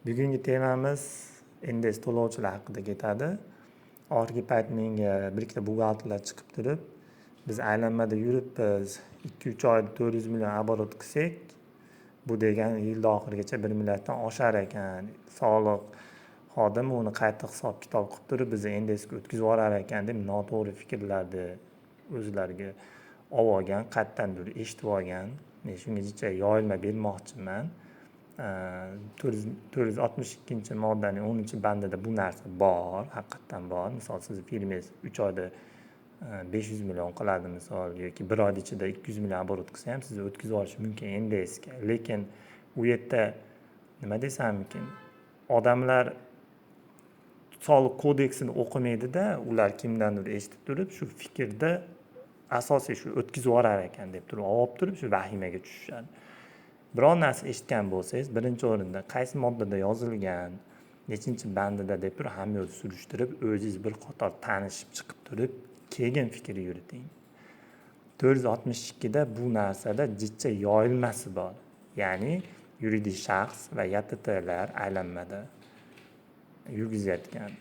Bugungi temamiz endeks to'lovchilar haqida ketadi. Oxirgi payt menga bir ikkita buxgalterlar chiqib turib, biz aylanmada yuribmiz, 2-3 oyda 400 million оборот qilsak, bu degani yilda oxirigacha 1 milliarddan oshar ekan. Soliq xodimi uni qayta hisob kitob qilib turib, bizni endeksga o'tkazib yuborar ekan deb noto'g'ri fikrlarni o'zlariga olib olgan, qayerdandir eshitib olgan. Men shunga jicha yoyilma bermoqchiman. 462 moddaning 10-bandida bu narsa bor, haqiqatdan bor. Misol siz firmangiz 3 oyda 500 million qiladi misol, yoki 1 oyda ichida 200 million оборот qilsa ham sizni o'tkazib olish mumkin endeksga. Lekin u yerda nima desammikin, odamlar soliq kodeksini o'qimaydi-da, ular kimdandir eshitib turib, shu fikrda asosiy shu o'tkazib yuborar ekan deb turib, olib turib shu vahimaga tushishadi. Biror narsa eshitgan bo'lsangiz, birinchi o'rinda qaysi moddada yozilgan, nechinchi bandida deb turib hamma yo'l surishtirib, o'zingiz bir qator tanishib chiqib turib, keyin fikr yuriting. 462 da bu narsada jicha yoyilmasi bor. Ya'ni yuridik shaxs va YTTlar aylanmada yurgizayotgan,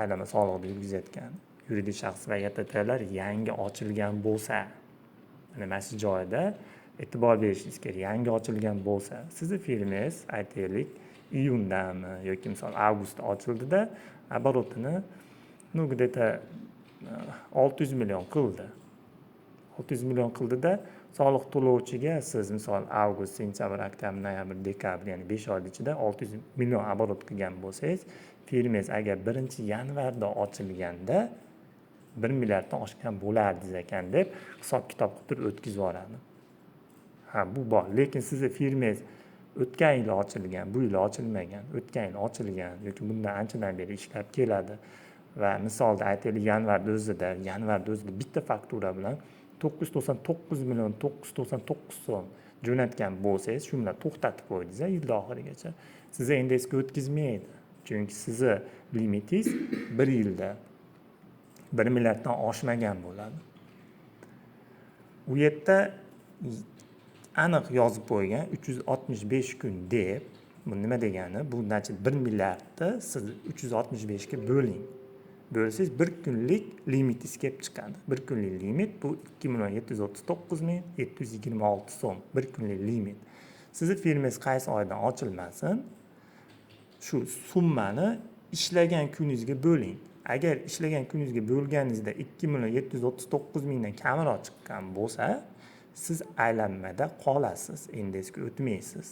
aylanma solig'ini yurgizayotgan yuridik shaxs va YTTlar yangi ochilgan bo'lsa, mana shu joyda e'tibor berishingiz kerak. Yangi ochilgan bo'lsa, sizni firmangiz aytaylik iyundami yoki misol avgustda ochildida, оборотini где-то 600 million qildi. 600 million qildida, soliq to'lovchiga siz misol avgust, sentyabr, oktyabr, noyabr, dekabr, ya'ni 5 oy ichida 600 million оборот qilgan bo'lsangiz, firmangiz agar 1-yanvarda ochilganda 1 milliarddan oshgan bo'lardingiz ekan deb hisob kitob qilib turib o'tkazib yuboradi. Bu bor. Lekin sizni firmangiz o'tgan yil ochilgan, bu yil ochilmagan, o'tgan yil ochilgan yoki bundan anchadan beri ishlab keladi va misolda aytaylik yanvarda o'zida bitta faktura bilan 999 million 999 so'm jo'natgan bo'lsangiz, shu bilan to'xtatib qo'ydingiz yil oxirigacha. Sizni endeksga o'tkazmaydi. Chunki sizni limitingiz 1 yilda 1 milliarddan oshmagan bo'ladi. U yerda aniq yozib qo'ygan 365 kun deb, bu nima degani? Bu 1 milliardni siz 365 ga bo'ling. Bo'lsangiz 1 kunlik limitingiz kelib chiqadi. 1 kunlik limit bu 2,739,726 so'm. 1 kunlik limit. Sizni firmangiz qaysi oydan ochilmasin, shu summani ishlagan kuningizga bo'ling. Agar ishlagan kuningizga bo'lganingizda 2,739,000 dan kamroq chiqqan bo'lsa, siz aylanmada qolasiz, endeksga o'tmaysiz.